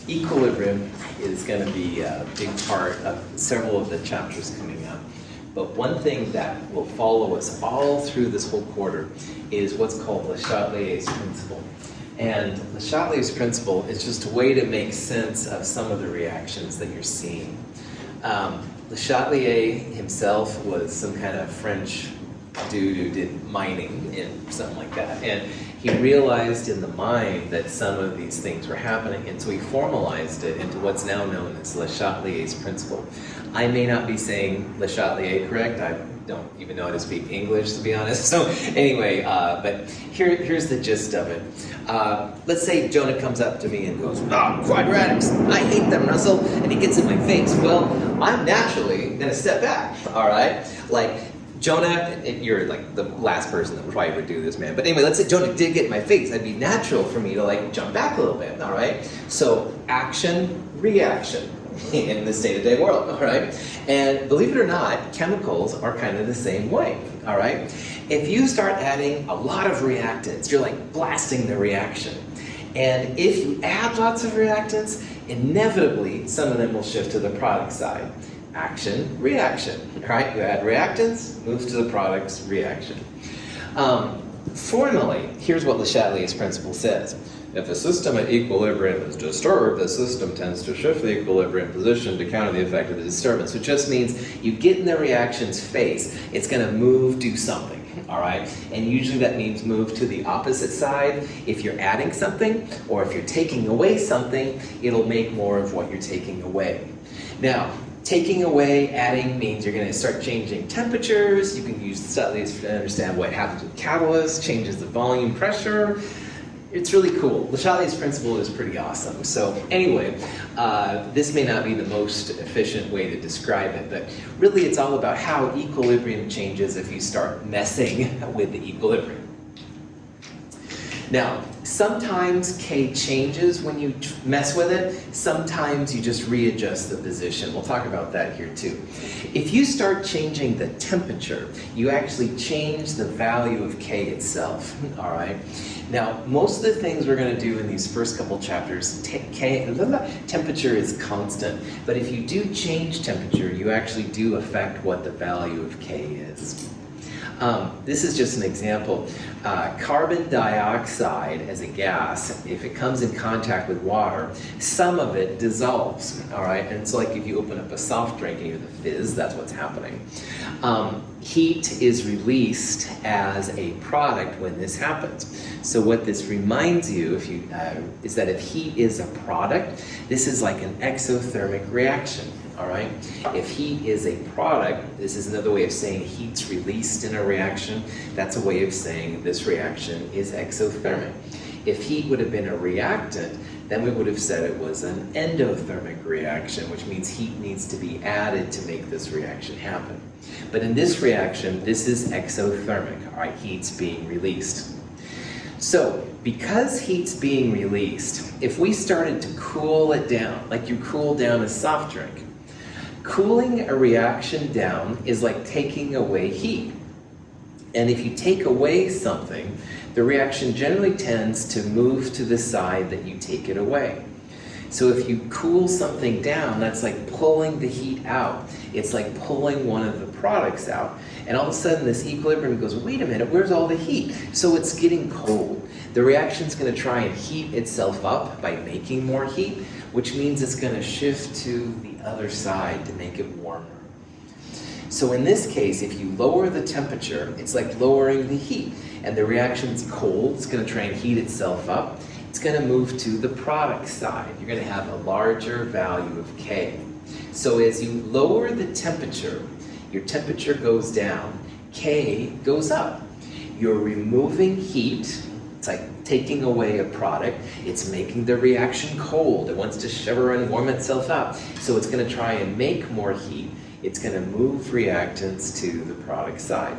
Equilibrium is going to be a big part of several of the chapters coming up. But one thing that will follow us all through this whole quarter is what's called Le Chatelier's principle. And Le Chatelier's principle is just a way to make sense of some of the reactions that you're seeing. Le Chatelier himself was some kind of French dude who did mining and something like that. And he realized in the mind that some of these things were happening, and so he formalized it into what's now known as Le Chatelier's principle. I may not be saying Le Chatelier correct. I don't even know how to speak English, to be honest. So anyway, but here's the gist of it. Let's say Jonah comes up to me and goes, quadratics, I hate them, Russell, and he gets in my face. Well, I'm naturally going to step back, all right? Like, Jonah, you're like the last person that probably would do this, man. But anyway, let's say Jonah did get in my face. It'd be natural for me to like jump back a little bit, all right? So action, reaction in this day-to-day world, all right? And believe it or not, chemicals are kind of the same way, all right? If you start adding a lot of reactants, you're like blasting the reaction. And if you add lots of reactants, inevitably some of them will shift to the product side. Action, reaction, right? You add reactants, moves to the product's reaction. Formally, here's what Le Chatelier's principle says. If a system at equilibrium is disturbed, the system tends to shift the equilibrium position to counter the effect of the disturbance, which just means you get in the reaction's face, it's going to move, do something, all right? And usually that means move to the opposite side. If you're adding something, or if you're taking away something, it'll make more of what you're taking away. Now, taking away, adding means you're going to start changing temperatures. You can use the Chatelier to understand what happens with catalysts, changes the volume pressure. It's really cool. Le Chatelier's principle is pretty awesome. So anyway, this may not be the most efficient way to describe it, but really it's all about how equilibrium changes if you start messing with the equilibrium. Now, sometimes K changes when you mess with it. Sometimes you just readjust the position. We'll talk about that here too. If you start changing the temperature, you actually change the value of K itself, all right? Now, most of the things we're going to do in these first couple chapters, temperature is constant. But if you do change temperature, you actually do affect what the value of K is. This is just an example. Carbon dioxide as a gas, if it comes in contact with water, some of it dissolves, all right? And it's like if you open up a soft drink and you hear the fizz, that's what's happening. Heat is released as a product when this happens. So what this reminds you is that if heat is a product, this is like an exothermic reaction. All right? If heat is a product, this is another way of saying heat's released in a reaction. That's a way of saying this reaction is exothermic. If heat would have been a reactant, then we would have said it was an endothermic reaction, which means heat needs to be added to make this reaction happen. But in this reaction, this is exothermic, all right? Heat's being released. So, because heat's being released, if we started to cool it down, like you cool down a soft drink, cooling a reaction down is like taking away heat. And if you take away something, the reaction generally tends to move to the side that you take it away. So if you cool something down, that's like pulling the heat out. It's like pulling one of the products out. And all of a sudden this equilibrium goes, wait a minute, where's all the heat? So it's getting cold. The reaction's going to try and heat itself up by making more heat, which means it's going to shift to the other side to make it warmer. So in this case, if you lower the temperature, it's like lowering the heat. And the reaction's cold, it's going to try and heat itself up. It's going to move to the product side. You're going to have a larger value of K. So as you lower the temperature, your temperature goes down, K goes up. You're removing heat. It's like taking away a product. It's making the reaction cold. It wants to shiver and warm itself up. So it's going to try and make more heat. It's going to move reactants to the product side.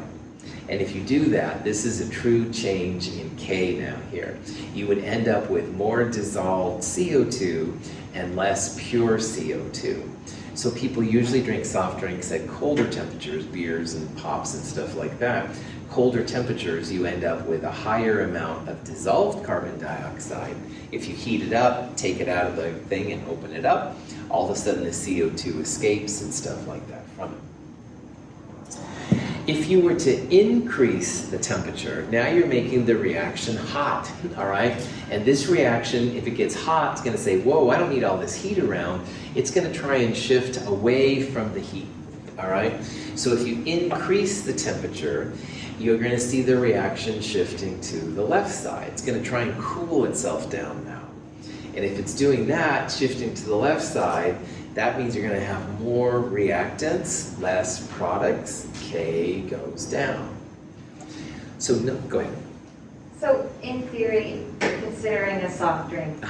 And if you do that, this is a true change in K down here. You would end up with more dissolved CO2 and less pure CO2. So people usually drink soft drinks at colder temperatures, beers and pops and stuff like that. colder temperatures, you end up with a higher amount of dissolved carbon dioxide. If you heat it up, take it out of the thing and open it up, all of a sudden the CO2 escapes and stuff like that from it. If you were to increase the temperature, now you're making the reaction hot, all right? And this reaction, if it gets hot, it's gonna say, whoa, I don't need all this heat around. It's gonna try and shift away from the heat, all right? So if you increase the temperature, you're gonna see the reaction shifting to the left side. It's gonna try and cool itself down now. And if it's doing that, shifting to the left side, that means you're going to have more reactants, less products. K goes down. So, no, go ahead. So, in theory, considering a soft drink,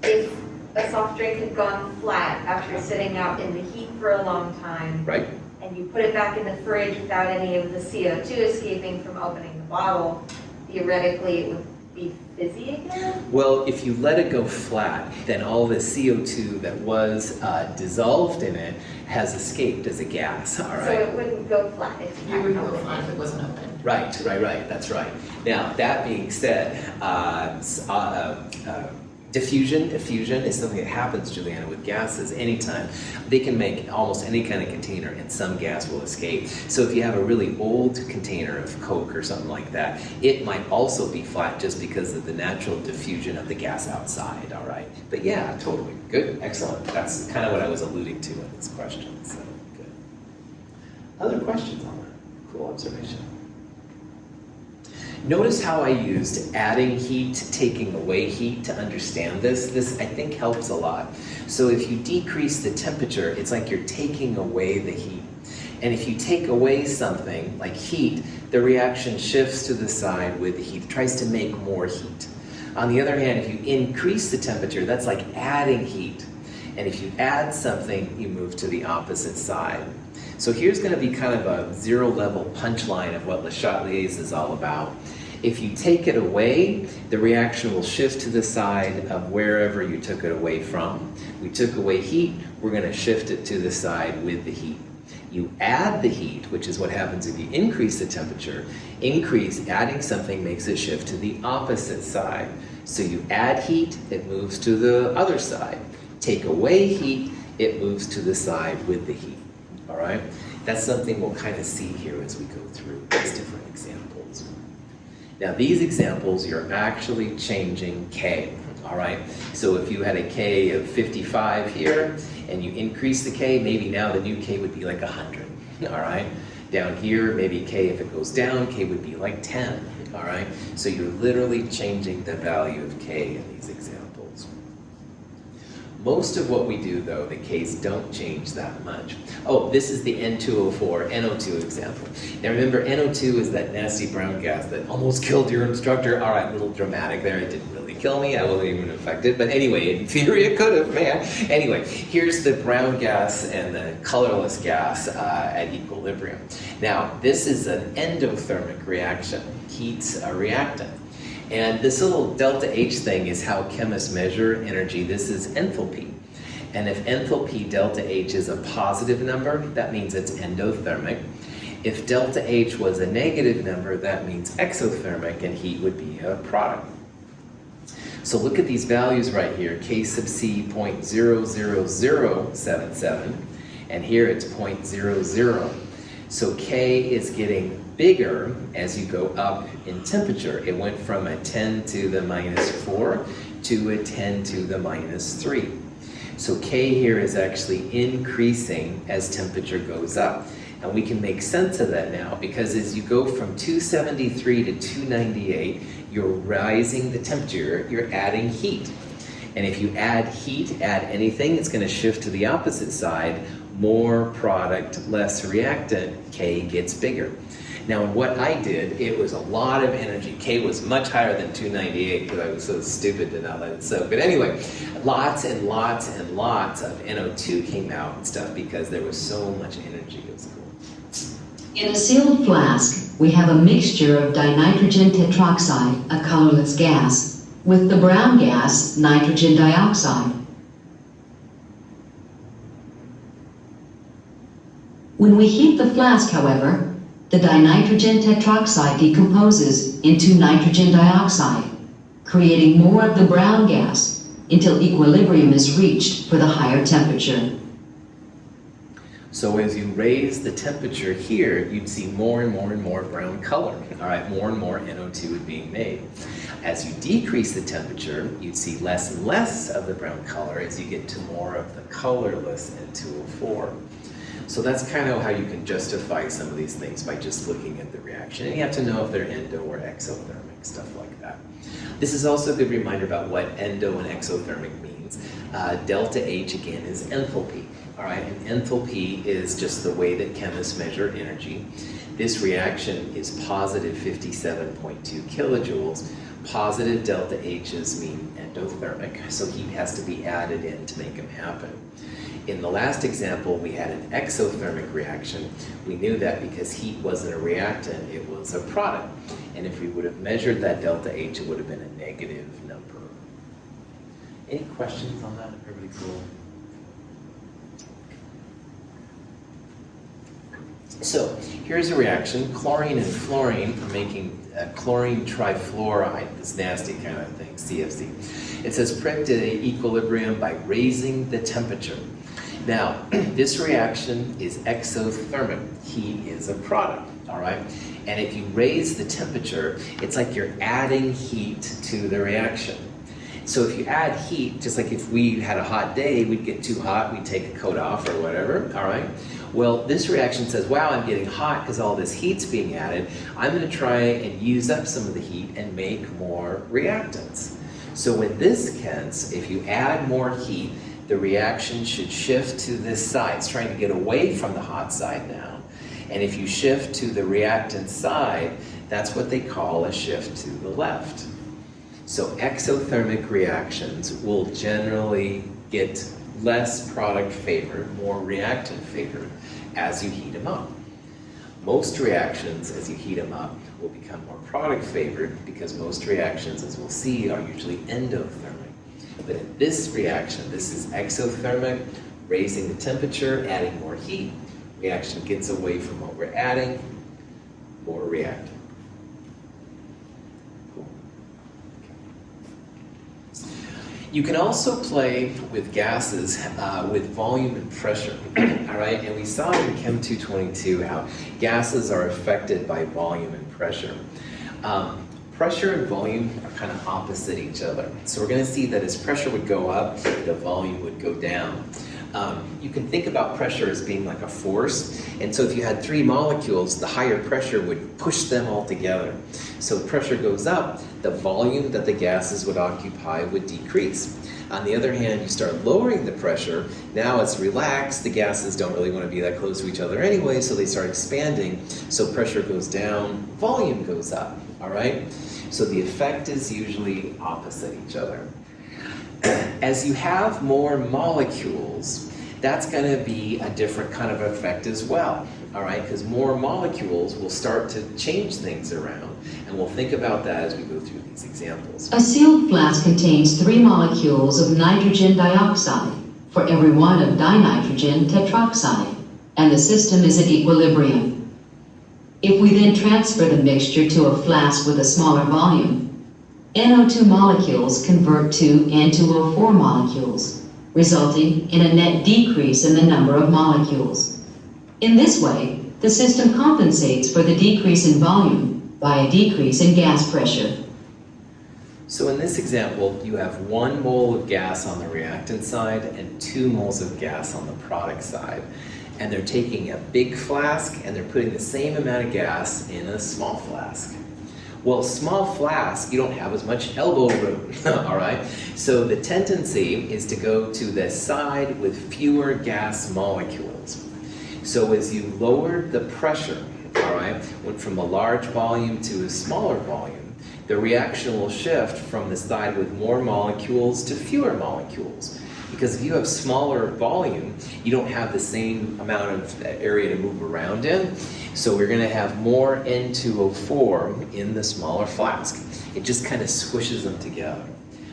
if a soft drink had gone flat after sitting out in the heat for a long time, right, and you put it back in the fridge without any of the CO2 escaping from opening the bottle, theoretically it would be fizzy again? Well, if you let it go flat, then all the CO2 that was dissolved in it has escaped as a gas, all right? So it wouldn't go flat if you wouldn't go flat if it wasn't open. Right, that's right. Now, that being said, diffusion is something that happens, Juliana, with gases anytime. They can make almost any kind of container and some gas will escape. So if you have a really old container of Coke or something like that, it might also be flat just because of the natural diffusion of the gas outside, all right? But yeah, totally. Good, excellent. That's kind of what I was alluding to in this question, so good. Other questions on that? Cool observation. Notice how I used adding heat, taking away heat to understand this. This, I think, helps a lot. So if you decrease the temperature, it's like you're taking away the heat. And if you take away something, like heat, the reaction shifts to the side with the heat. It tries to make more heat. On the other hand, if you increase the temperature, that's like adding heat. And if you add something, you move to the opposite side. So here's going to be kind of a zero-level punchline of what Le Chatelier's is all about. If you take it away, the reaction will shift to the side of wherever you took it away from. We took away heat, we're going to shift it to the side with the heat. You add the heat, which is what happens if you increase the temperature. Adding something makes it shift to the opposite side. So you add heat, it moves to the other side. Take away heat, it moves to the side with the heat. All right? That's something we'll kind of see here as we go through these different examples. Now these examples, you're actually changing K. All right? So if you had a K of 55 here, and you increase the K, maybe now the new K would be like 100. All right? Down here, maybe K, if it goes down, K would be like 10. All right? So you're literally changing the value of K in these examples. Most of what we do, though, the Ks don't change that much. Oh, this is the N2O4, NO2 example. Now remember, NO2 is that nasty brown gas that almost killed your instructor. All right, a little dramatic there. It didn't really kill me. I wasn't even affected. But anyway, in theory, it could have, man. Anyway, here's the brown gas and the colorless gas at equilibrium. Now, this is an endothermic reaction. Heat's a reactant. And this little delta H thing is how chemists measure energy. This is enthalpy. And if enthalpy delta H is a positive number, that means it's endothermic. If delta H was a negative number, that means exothermic, and heat would be a product. So look at these values right here. K sub C 0.00077, and here it's 0.00. So K is getting bigger as you go up in temperature. It went from a 10 to the minus 4 to a 10 to the minus 3. So K here is actually increasing as temperature goes up. And we can make sense of that now, because as you go from 273 to 298, you're rising the temperature, you're adding heat. And if you add heat, add anything, it's going to shift to the opposite side. More product, less reactant, K gets bigger. Now, what I did, it was a lot of energy. K was much higher than 298 because I was so stupid to not let it soak. But anyway, lots and lots and lots of NO2 came out and stuff because there was so much energy. It was cool. In a sealed flask, we have a mixture of dinitrogen tetroxide, a colorless gas, with the brown gas, nitrogen dioxide. When we heat the flask, however, the dinitrogen tetroxide decomposes into nitrogen dioxide, creating more of the brown gas until equilibrium is reached for the higher temperature. So as you raise the temperature here, you'd see more and more and more brown color. All right, more and more NO2 being made. As you decrease the temperature, you'd see less and less of the brown color as you get to more of the colorless N2O4. So that's kind of how you can justify some of these things by just looking at the reaction. And you have to know if they're endo or exothermic, stuff like that. This is also a good reminder about what endo and exothermic means. Delta H, again, is enthalpy. All right, and enthalpy is just the way that chemists measure energy. This reaction is positive 57.2 kilojoules. Positive delta H's mean endothermic, so heat has to be added in to make them happen. In the last example, we had an exothermic reaction. We knew that because heat wasn't a reactant, it was a product. And if we would have measured that delta H, it would have been a negative number. Any questions on that? Everybody cool? So here's a reaction. Chlorine and fluorine are making chlorine trifluoride, this nasty kind of thing, CFC. It says prep to equilibrium by raising the temperature. Now, this reaction is exothermic. Heat is a product, all right? And if you raise the temperature, it's like you're adding heat to the reaction. So if you add heat, just like if we had a hot day, we'd get too hot, we'd take a coat off or whatever, all right? Well, this reaction says, wow, I'm getting hot because all this heat's being added. I'm going to try and use up some of the heat and make more reactants. So in this case, if you add more heat, the reaction should shift to this side. It's trying to get away from the hot side now. And if you shift to the reactant side, that's what they call a shift to the left. So exothermic reactions will generally get less product favored, more reactant favored as you heat them up. Most reactions, as you heat them up, will become more product favored because most reactions, as we'll see, are usually endothermic. But in this reaction, this is exothermic, raising the temperature, adding more heat. Reaction gets away from what we're adding, more reactant. Cool. Okay. You can also play with gases with volume and pressure, all right? And we saw in Chem 222 how gases are affected by volume and pressure. Pressure and volume are kind of opposite each other. So we're going to see that as pressure would go up, the volume would go down. You can think about pressure as being like a force. And so if you had three molecules, the higher pressure would push them all together. So pressure goes up, the volume that the gases would occupy would decrease. On the other hand, you start lowering the pressure, now it's relaxed, the gases don't really want to be that close to each other anyway, so they start expanding. So pressure goes down, volume goes up, all right? So the effect is usually opposite each other. As you have more molecules, that's going to be a different kind of effect as well, all right? Because more molecules will start to change things around, and we'll think about that as we go through these examples. A sealed flask contains 3 molecules of nitrogen dioxide for every 1 of dinitrogen tetroxide, and the system is at equilibrium. If we then transfer the mixture to a flask with a smaller volume, NO2 molecules convert to N2O4 molecules, resulting in a net decrease in the number of molecules. In this way, the system compensates for the decrease in volume by a decrease in gas pressure. So in this example, you have 1 mole of gas on the reactant side and 2 moles of gas on the product side. And they're taking a big flask and they're putting the same amount of gas in a small flask. Well, small flask, you don't have as much elbow room, all right? So the tendency is to go to the side with fewer gas molecules. So as you lower the pressure, all right, went from a large volume to a smaller volume, the reaction will shift from the side with more molecules to fewer molecules. Because if you have smaller volume, you don't have the same amount of area to move around in. So we're going to have more N2O4 in the smaller flask. It just kind of squishes them together.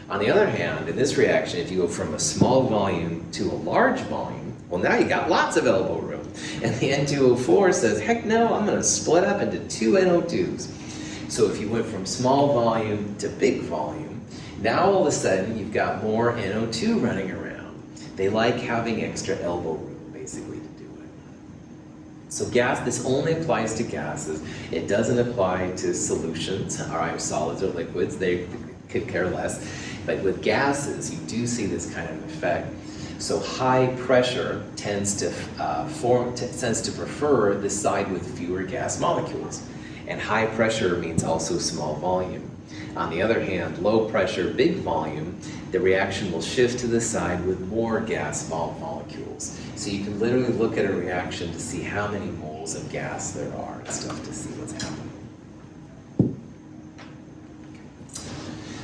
On the other hand, in this reaction, if you go from a small volume to a large volume, Well, now you got lots of elbow room. And the N2O4 says, heck no, I'm going to split up into two NO2s. So if you went from small volume to big volume, now all of a sudden you've got more NO2 running around. They like having extra elbow room, basically, to do it. So this only applies to gases. It doesn't apply to solutions, all right, solids or liquids. They could care less. But with gases, you do see this kind of effect. So high pressure tends to prefer the side with fewer gas molecules. And high pressure means also small volume. On the other hand, low pressure, big volume, the reaction will shift to the side with more gas molecules. So you can literally look at a reaction to see how many moles of gas there are and stuff to see what's happening.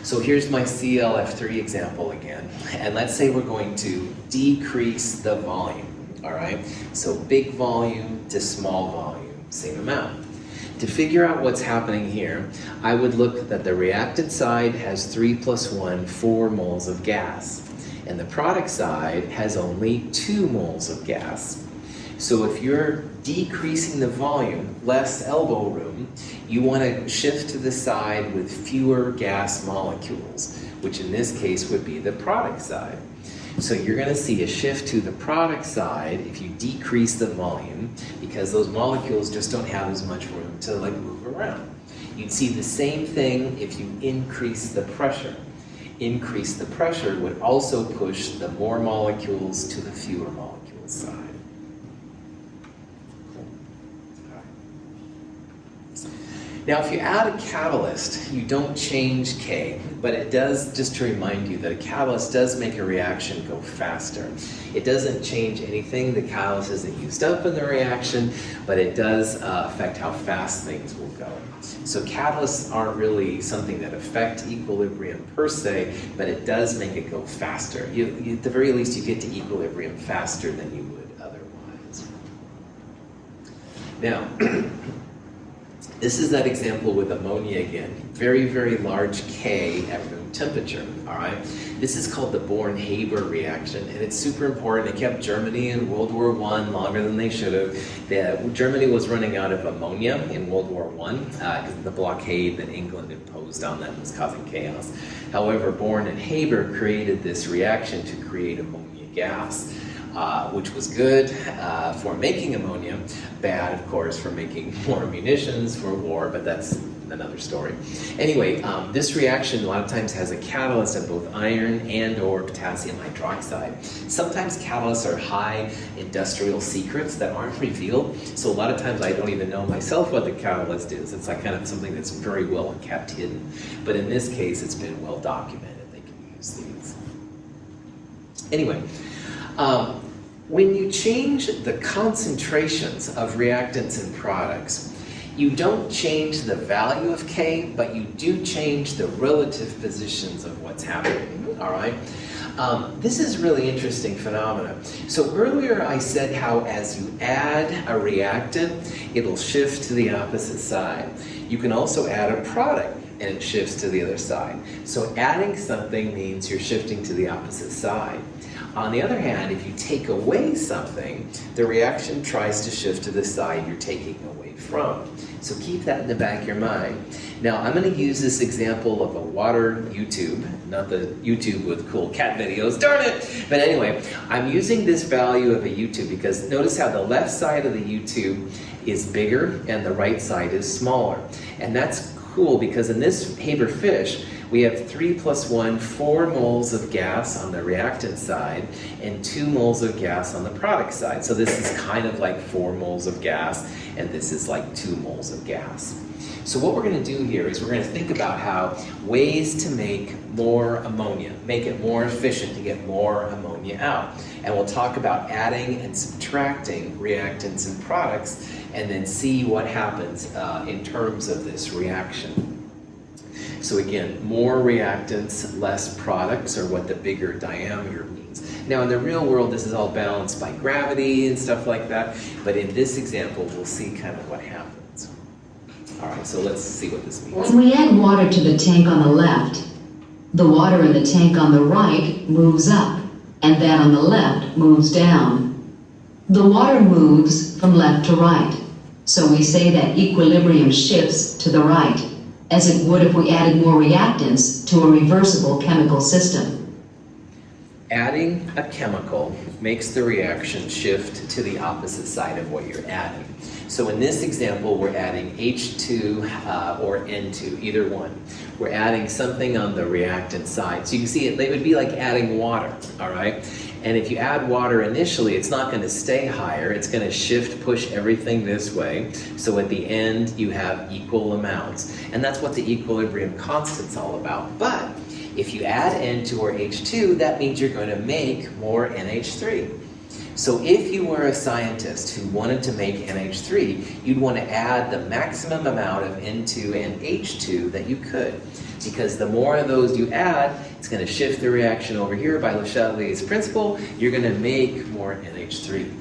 So here's my ClF3 example again. And let's say we're going to decrease the volume, all right? So big volume to small volume, same amount. To figure out what's happening here, I would look that the reactant side has 3 + 1, 4 moles of gas. And the product side has only 2 moles of gas. So if you're decreasing the volume, less elbow room, you want to shift to the side with fewer gas molecules, which in this case would be the product side. So you're going to see a shift to the product side if you decrease the volume, because those molecules just don't have as much room to move around. You'd see the same thing if you increase the pressure. Increase the pressure would also push the more molecules to the fewer molecules side. Now, if you add a catalyst, you don't change K, but it does, just to remind you that a catalyst does make a reaction go faster. It doesn't change anything. The catalyst isn't used up in the reaction, but it does affect how fast things will go. So catalysts aren't really something that affect equilibrium per se, but it does make it go faster. At the very least, you get to equilibrium faster than you would otherwise. Now, this is that example with ammonia again. Very, very large K at room temperature, all right? This is called the Born-Haber reaction, and it's super important. It kept Germany in World War I longer than they should have. Germany was running out of ammonia in World War I because the blockade that England imposed on them was causing chaos. However, Born and Haber created this reaction to create ammonia gas. Which was good for making ammonia, bad, of course, for making more munitions for war, but that's another story. Anyway, this reaction a lot of times has a catalyst of both iron and or potassium hydroxide. Sometimes catalysts are high industrial secrets that aren't revealed, so a lot of times I don't even know myself what the catalyst is. It's like kind of something that's very well kept hidden. But in this case, it's been well documented. They can use these. Anyway, when you change the concentrations of reactants and products, you don't change the value of K, but you do change the relative positions of what's happening, all right? This is really interesting phenomenon. So earlier I said how as you add a reactant, it'll shift to the opposite side. You can also add a product and it shifts to the other side. So adding something means you're shifting to the opposite side. On the other hand, if you take away something, the reaction tries to shift to the side you're taking away from. So keep that in the back of your mind. Now, I'm going to use this example of a water U-tube, not the YouTube with cool cat videos, darn it! But anyway, I'm using this value of a U-tube because notice how the left side of the U-tube is bigger and the right side is smaller. And that's cool because in this Haber fish, we have 3 + 1, 4 moles of gas on the reactant side and 2 moles of gas on the product side. So this is kind of like 4 moles of gas and this is like 2 moles of gas. So what we're going to do here is we're going to think about how ways to make more ammonia, make it more efficient to get more ammonia out. And we'll talk about adding and subtracting reactants and products and then see what happens in terms of this reaction. So again, more reactants, less products are what the bigger diameter means. Now in the real world, this is all balanced by gravity and stuff like that, but in this example, we'll see kind of what happens. All right, so let's see what this means. When we add water to the tank on the left, the water in the tank on the right moves up, and that on the left moves down. The water moves from left to right, so we say that equilibrium shifts to the right, as it would if we added more reactants to a reversible chemical system. Adding a chemical makes the reaction shift to the opposite side of what you're adding. So in this example, we're adding H2 or N2, either one. We're adding something on the reactant side. So you can see it would be like adding water, all right? And if you add water initially, it's not going to stay higher. It's going to shift, push everything this way. So at the end, you have equal amounts. And that's what the equilibrium constant's all about. But if you add N2 or H2, that means you're going to make more NH3. So if you were a scientist who wanted to make NH3, you'd want to add the maximum amount of N2 and H2 that you could. Because the more of those you add, it's going to shift the reaction over here by Le Chatelier's principle. You're going to make more NH3.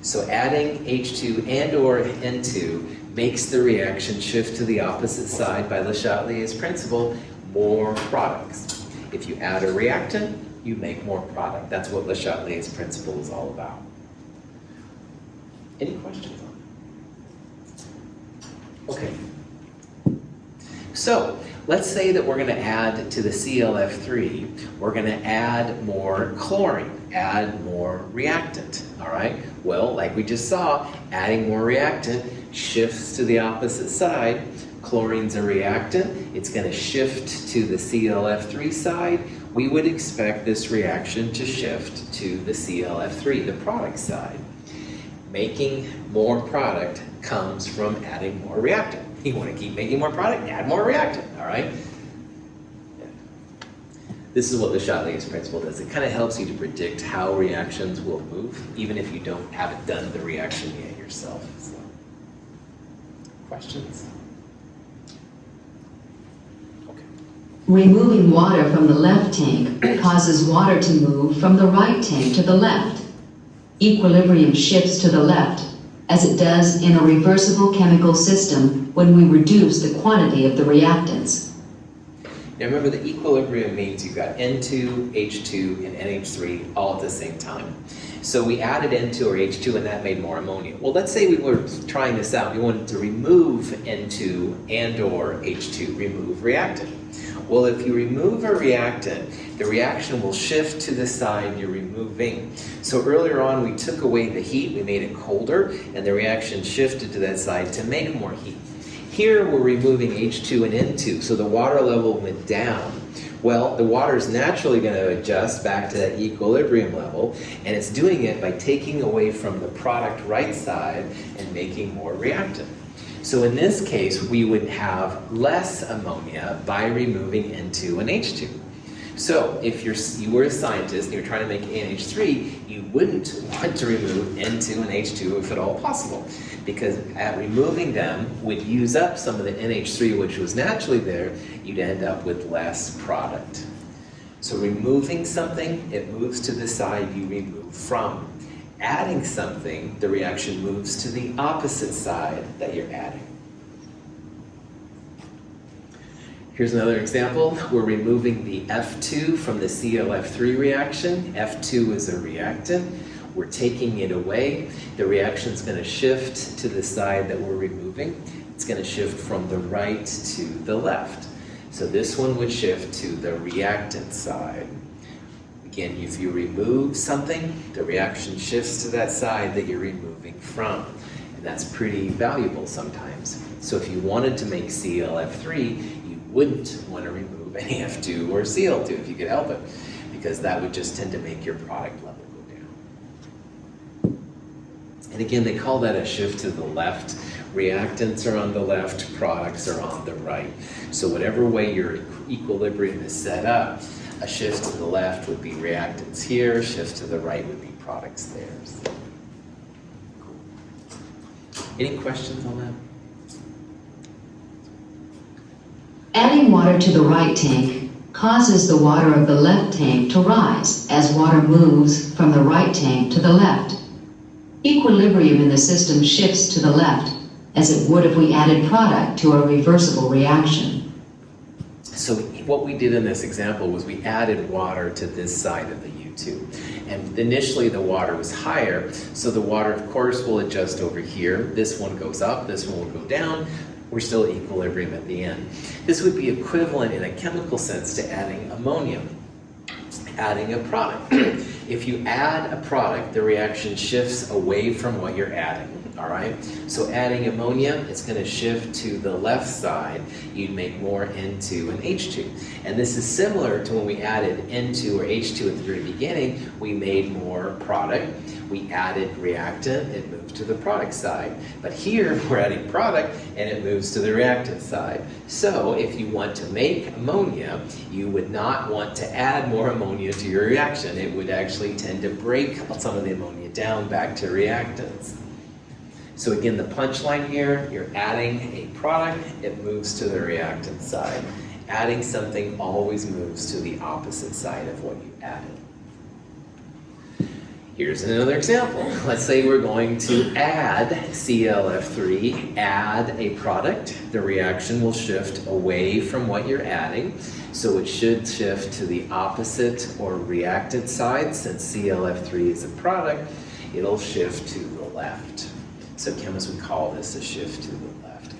So adding H2 and or N2 makes the reaction shift to the opposite side by Le Chatelier's principle, more products. If you add a reactant, you make more product. That's what Le Chatelier's principle is all about. Any questions on that? Okay. So, let's say that we're going to add to the ClF3, we're going to add more chlorine, add more reactant, all right? Well, like we just saw, adding more reactant shifts to the opposite side. Chlorine's a reactant, it's going to shift to the ClF3 side. We would expect this reaction to shift to the ClF3, the product side. Making more product comes from adding more reactant. You want to keep making more product, add more reactant, all right? Yeah. This is what Le Chatelier's principle does. It kind of helps you to predict how reactions will move, even if you haven't done the reaction yet yourself. So. Questions? Removing water from the left tank causes water to move from the right tank to the left. Equilibrium shifts to the left, as it does in a reversible chemical system when we reduce the quantity of the reactants. Now remember, the equilibrium means you've got N2, H2, and NH3 all at the same time. So we added N2 or H2 and that made more ammonia. Well, let's say we were trying this out. We wanted to remove N2 and or H2, remove reactant. Well, if you remove a reactant, the reaction will shift to the side you're removing. So earlier on, we took away the heat, we made it colder, and the reaction shifted to that side to make more heat. Here, we're removing H2 and N2, so the water level went down. Well, the water is naturally going to adjust back to that equilibrium level, and it's doing it by taking away from the product right side and making more reactant. So in this case, we would have less ammonia by removing N2 and H2. So if you were a scientist and you're trying to make NH3, you wouldn't want to remove N2 and H2 if at all possible, because at removing them would use up some of the NH3 which was naturally there. You'd end up with less product. So removing something, it moves to the side you remove from. Adding something, the reaction moves to the opposite side that you're adding. Here's another example. We're removing the F2 from the ClF3 reaction. F2 is a reactant. We're taking it away. The reaction's going to shift to the side that we're removing. It's going to shift from the right to the left. So this one would shift to the reactant side. Again, if you remove something, the reaction shifts to that side that you're removing from. And that's pretty valuable sometimes. So if you wanted to make ClF3, you wouldn't want to remove any F2 or Cl2 if you could help it, because that would just tend to make your product level go down. And again, they call that a shift to the left. Reactants are on the left, products are on the right. So whatever way your equilibrium is set up, a shift to the left would be reactants here, shift to the right would be products there. So, cool. Any questions on that? Adding water to the right tank causes the water of the left tank to rise as water moves from the right tank to the left. Equilibrium in the system shifts to the left, as it would if we added product to a reversible reaction. So what we did in this example was we added water to this side of the U 2. And initially the water was higher, so the water of course will adjust over here. This one goes up, this one will go down. We're still at equilibrium at the end. This would be equivalent in a chemical sense to adding ammonia, adding a product. If you add a product, the reaction shifts away from what you're adding. All right, so adding ammonia, it's going to shift to the left side. You'd make more N2 and H2. And this is similar to when we added N2 or H2 at the very beginning, we made more product. We added reactant, it moved to the product side. But here, we're adding product, and it moves to the reactant side. So if you want to make ammonia, you would not want to add more ammonia to your reaction. It would actually tend to break some of the ammonia down back to reactants. So again, the punchline here, you're adding a product, it moves to the reactant side. Adding something always moves to the opposite side of what you added. Here's another example. Let's say we're going to add ClF3, add a product. The reaction will shift away from what you're adding. So it should shift to the opposite or reactant side. Since ClF3 is a product, it'll shift to the left. So chemists would call this a shift to the left.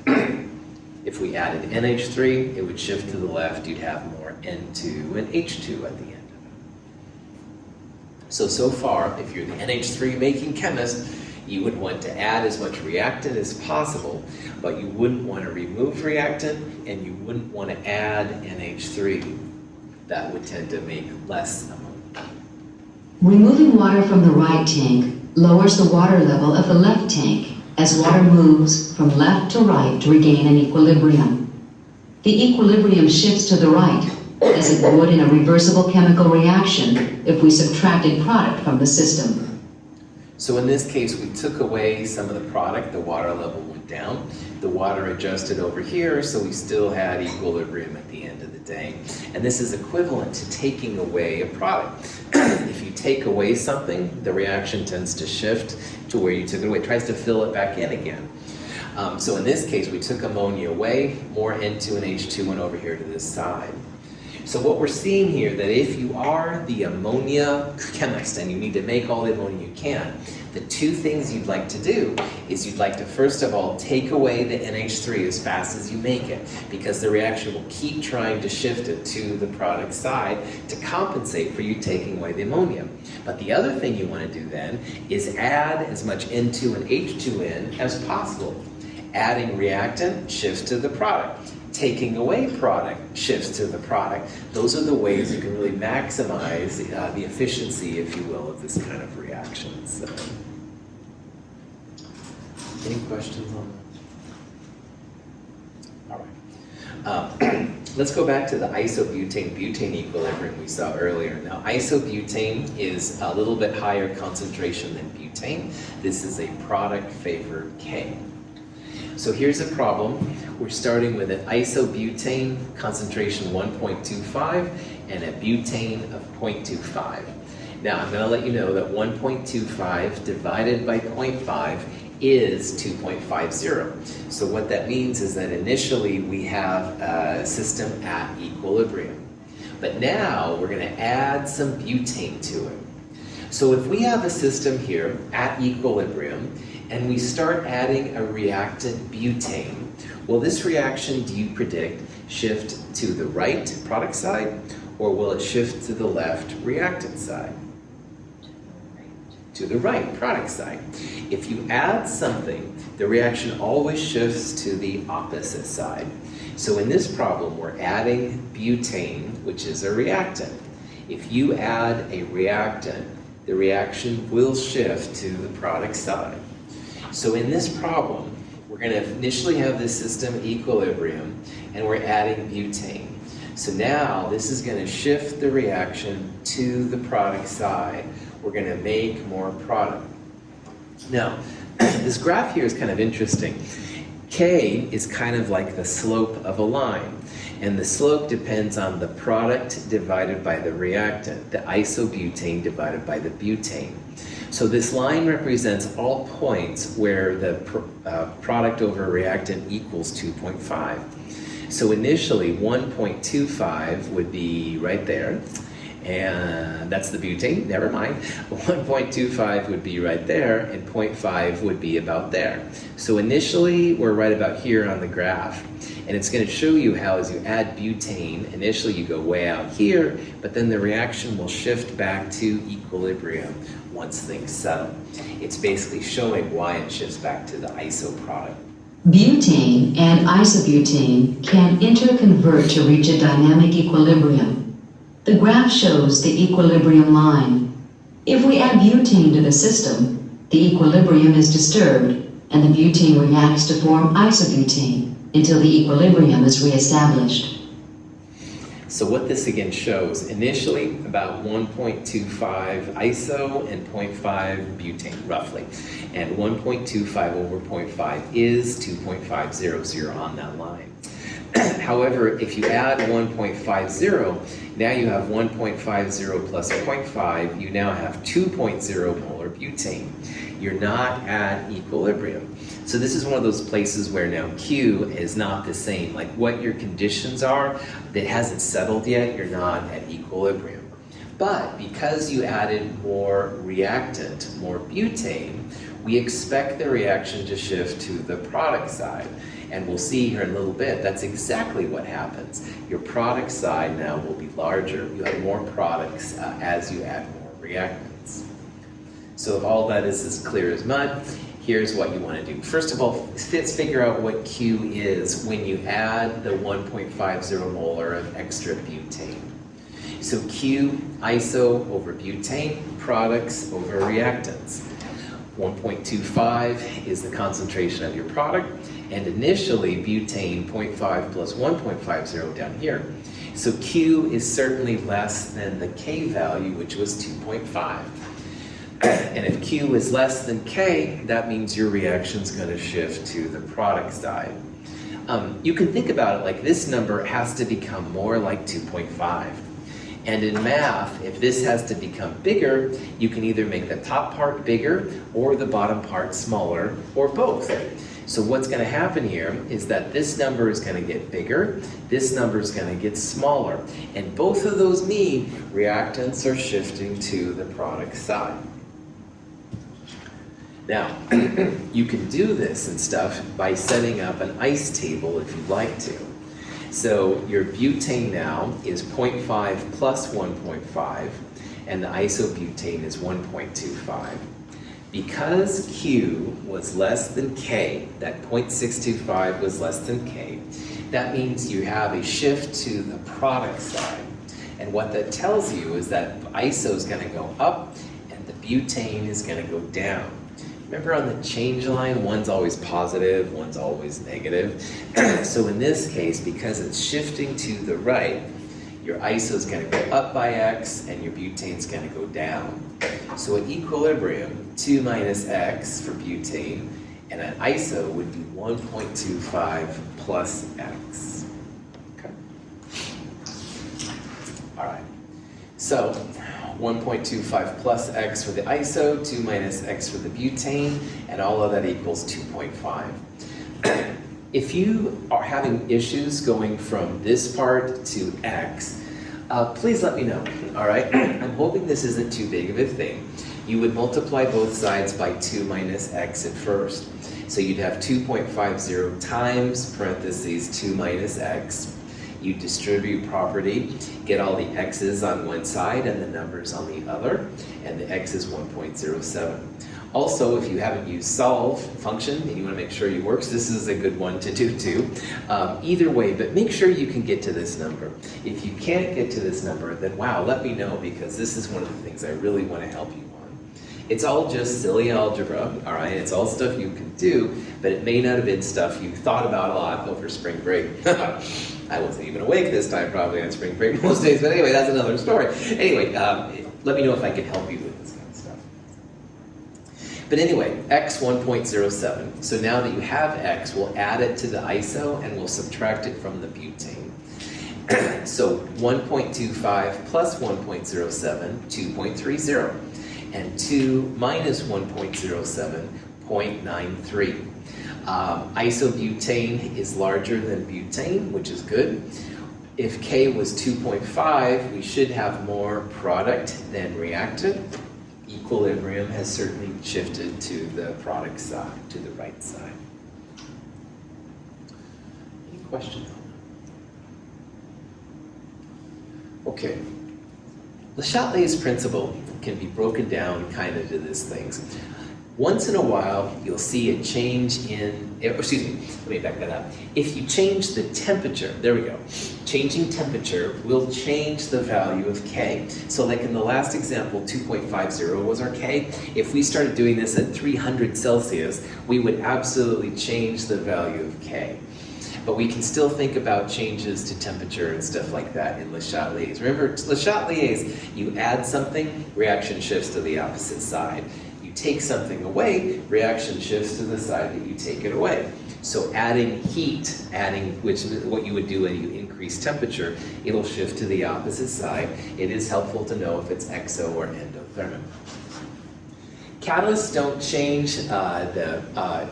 If we added NH3, it would shift to the left. You'd have more N2 and H2 at the end of it. So far, if you're the NH3 making chemist, you would want to add as much reactant as possible, but you wouldn't want to remove reactant, and you wouldn't want to add NH3. That would tend to make less ammonia. Removing water from the right tank lowers the water level of the left tank as water moves from left to right to regain an equilibrium. The equilibrium shifts to the right, as it would in a reversible chemical reaction if we subtracted product from the system. So in this case, we took away some of the product, the water level went down, the water adjusted over here, so we still had equilibrium at the end of the day. And this is equivalent to taking away a product. If you take away something, the reaction tends to shift to where you took it away. It tries to fill it back in again. So in this case, we took ammonia away, more N2 and H2 went over here to this side. So what we're seeing here, that if you are the ammonia chemist and you need to make all the ammonia you can, the two things you'd like to do is you'd like to first of all take away the NH3 as fast as you make it, because the reaction will keep trying to shift it to the product side to compensate for you taking away the ammonia. But the other thing you want to do then is add as much N2 and H2 in as possible. Adding reactant shifts to the product. Taking away product shifts to the product. Those are the ways you can really maximize the efficiency, if you will, of this kind of reaction. So, any questions on that? All right. Let's go back to the isobutane-butane equilibrium we saw earlier. Now, isobutane is a little bit higher concentration than butane. This is a product favored K. So here's a problem. We're starting with an isobutane concentration 1.25 and a butane of 0.25. Now I'm going to let you know that 1.25 divided by 0.5 is 2.50. So what that means is that initially we have a system at equilibrium. But now we're going to add some butane to it. So if we have a system here at equilibrium and we start adding a reactant butane, will this reaction, do you predict, shift to the right product side, or will it shift to the left reactant side? To the right product side. If you add something, the reaction always shifts to the opposite side. So in this problem, we're adding butane, which is a reactant. If you add a reactant, the reaction will shift to the product side. So in this problem, we're going to initially have this system equilibrium, and we're adding butane. So now this is going to shift the reaction to the product side. We're going to make more product. Now, this graph here is kind of interesting. K is kind of like the slope of a line, and the slope depends on the product divided by the reactant, the isobutane divided by the butane. So this line represents all points where the product over reactant equals 2.5. So initially 1.25 would be right there, And that's the butane, never mind. 1.25 would be right there, and 0.5 would be about there. So initially, we're right about here on the graph. And it's going to show you how as you add butane, initially you go way out here, but then the reaction will shift back to equilibrium once things settle. It's basically showing why it shifts back to the iso product. Butane and isobutane can interconvert to reach a dynamic equilibrium. The graph shows the equilibrium line. If we add butane to the system, the equilibrium is disturbed, and the butane reacts to form isobutane until the equilibrium is reestablished. So what this again shows, initially about 1.25 iso and 0.5 butane, roughly. And 1.25 over 0.5 is 2.500 on that line. However, if you add 1.50, now you have 1.50 plus 0.5, you now have 2.0 molar butane. You're not at equilibrium. So this is one of those places where now Q is not the same. Like what your conditions are, that hasn't settled yet, you're not at equilibrium. But because you added more reactant, more butane, we expect the reaction to shift to the product side. And we'll see here in a little bit, that's exactly what happens. Your product side now will be larger. You have more products as you add more reactants. So if all that is as clear as mud, here's what you want to do. First of all, let's figure out what Q is when you add the 1.50 molar of extra butane. So Q, iso over butane, products over reactants. 1.25 is the concentration of your product, and initially butane 0.5 plus 1.50 down here. So Q is certainly less than the K value, which was 2.5. And if Q is less than K, that means your reaction is going to shift to the product side. You can think about it like this number has to become more like 2.5. And in math, if this has to become bigger, you can either make the top part bigger or the bottom part smaller, or both. So what's going to happen here is that this number is going to get bigger, this number is going to get smaller, and both of those mean reactants are shifting to the product side. Now, you can do this and stuff by setting up an ice table if you'd like to. So your butane now is 0.5 plus 1.5, and the isobutane is 1.25. Because Q was less than K, that 0.625 was less than K, that means you have a shift to the product side. And what that tells you is that iso is going to go up and the butane is going to go down. Remember on the change line, one's always positive, one's always negative. So in this case, because it's shifting to the right, your iso is going to go up by x and your butane is going to go down. So at equilibrium, 2 minus x for butane, and an iso would be 1.25 plus x. Okay. All right. So 1.25 plus x for the iso, 2 minus x for the butane, and all of that equals 2.5. If you are having issues going from this part to x, please let me know, all right? I'm hoping this isn't too big of a thing. You would multiply both sides by 2 minus x at first. So you'd have 2.50 times parentheses 2 minus x. You distribute property, get all the x's on one side and the numbers on the other, and the x is 1.07. Also, if you haven't used solve function and you want to make sure it works, this is a good one to do too. Either way, but make sure you can get to this number. If you can't get to this number, then wow, let me know, because this is one of the things I really want to help you on. It's all just silly algebra, all right? It's all stuff you can do, but it may not have been stuff you thought about a lot over spring break. I wasn't even awake this time probably on spring break most days, but anyway, that's another story. Anyway, let me know if I can help you with this kind of stuff. But anyway, x 1.07. So now that you have x, we'll add it to the iso and we'll subtract it from the butane. So 1.25 plus 1.07, 2.30. And 2 minus 1.07, 0.93. Isobutane is larger than butane, which is good. If K was 2.5, we should have more product than reactant. Equilibrium has certainly shifted to the product side, to the right side. Any questions on that? Okay. Le Chatelier's principle can be broken down kind of to these things. Once in a while, you'll see a change in, excuse me, let me back that up. If you change the temperature, there we go. Changing temperature will change the value of K. So like in the last example, 2.50 was our K. If we started doing this at 300 Celsius, we would absolutely change the value of K. But we can still think about changes to temperature and stuff like that in Le Chatelier's. Remember, Le Chatelier's, you add something, reaction shifts to the opposite side. You take something away, reaction shifts to the side that you take it away. So adding heat, which is what you would do when you increase temperature, it'll shift to the opposite side. It is helpful to know if it's exo or endothermic. Catalysts don't change the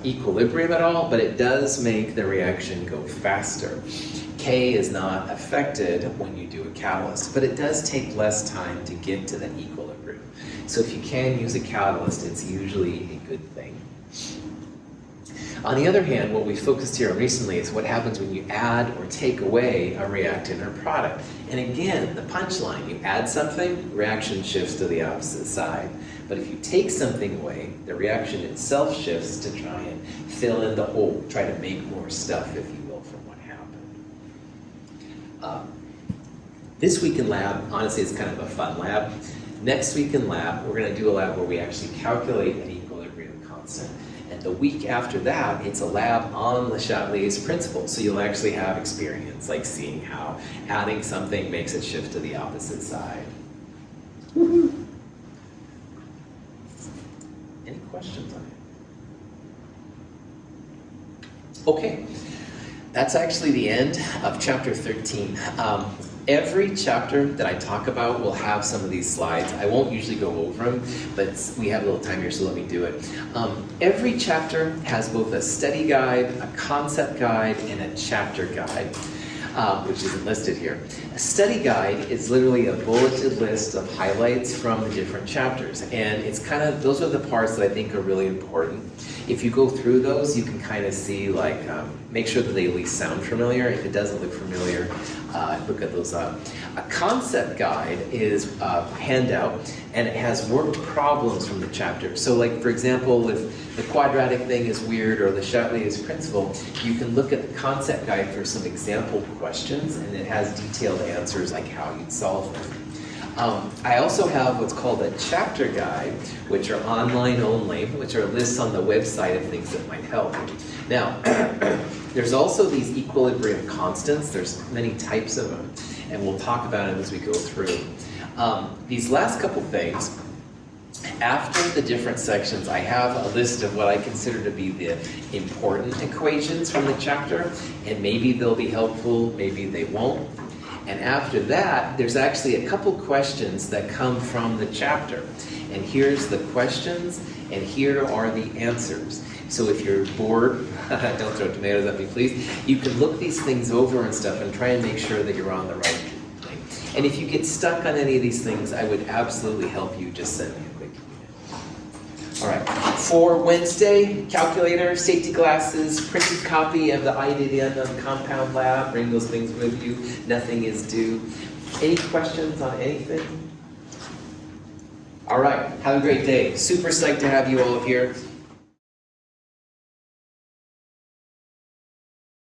equilibrium at all, but it does make the reaction go faster. K is not affected when you do a catalyst, but it does take less time to get to the equilibrium. So if you can use a catalyst, it's usually a good thing. On the other hand, what we focused here on recently is what happens when you add or take away a reactant or product. And again, the punchline, you add something, reaction shifts to the opposite side. But if you take something away, the reaction itself shifts to try and fill in the hole, try to make more stuff, if you will, from what happened. This week in lab, honestly, it's kind of a fun lab. Next week in lab, we're going to do a lab where we actually calculate an equilibrium constant. And the week after that, it's a lab on Le Chatelier's principle. So you'll actually have experience, like seeing how adding something makes it shift to the opposite side. Woohoo! Any questions on it? Okay, that's actually the end of chapter 13. Every chapter that I talk about will have some of these slides. I won't usually go over them, but we have a little time here, so let me do it. Every chapter has both a study guide, a concept guide, and a chapter guide, which isn't listed here. A study guide is literally a bulleted list of highlights from the different chapters, and it's kind of, those are the parts that I think are really important. If you go through those, you can kind of see, like, make sure that they at least sound familiar. If it doesn't look familiar, look at those up. A concept guide is a handout, and it has worked problems from the chapter. So like, for example, if the quadratic thing is weird or the Chatelier's principle, you can look at the concept guide for some example questions, and it has detailed answers like how you'd solve them. I also have what's called a chapter guide, which are online only, which are lists on the website of things that might help. Now, there's also these equilibrium constants. There's many types of them, and we'll talk about them as we go through. These last couple things, after the different sections, I have a list of what I consider to be the important equations from the chapter, and maybe they'll be helpful, maybe they won't. And after that, there's actually a couple questions that come from the chapter. And here's the questions, and here are the answers. So if you're bored, don't throw tomatoes at me, please. You can look these things over and stuff and try and make sure that you're on the right thing. And if you get stuck on any of these things, I would absolutely help you. Just send me a quick email. All right, for Wednesday, calculator, safety glasses, printed copy of the ID the Unknown Compound Lab. Bring those things with you. Nothing is due. Any questions on anything? All right, have a great day. Super psyched to have you all here.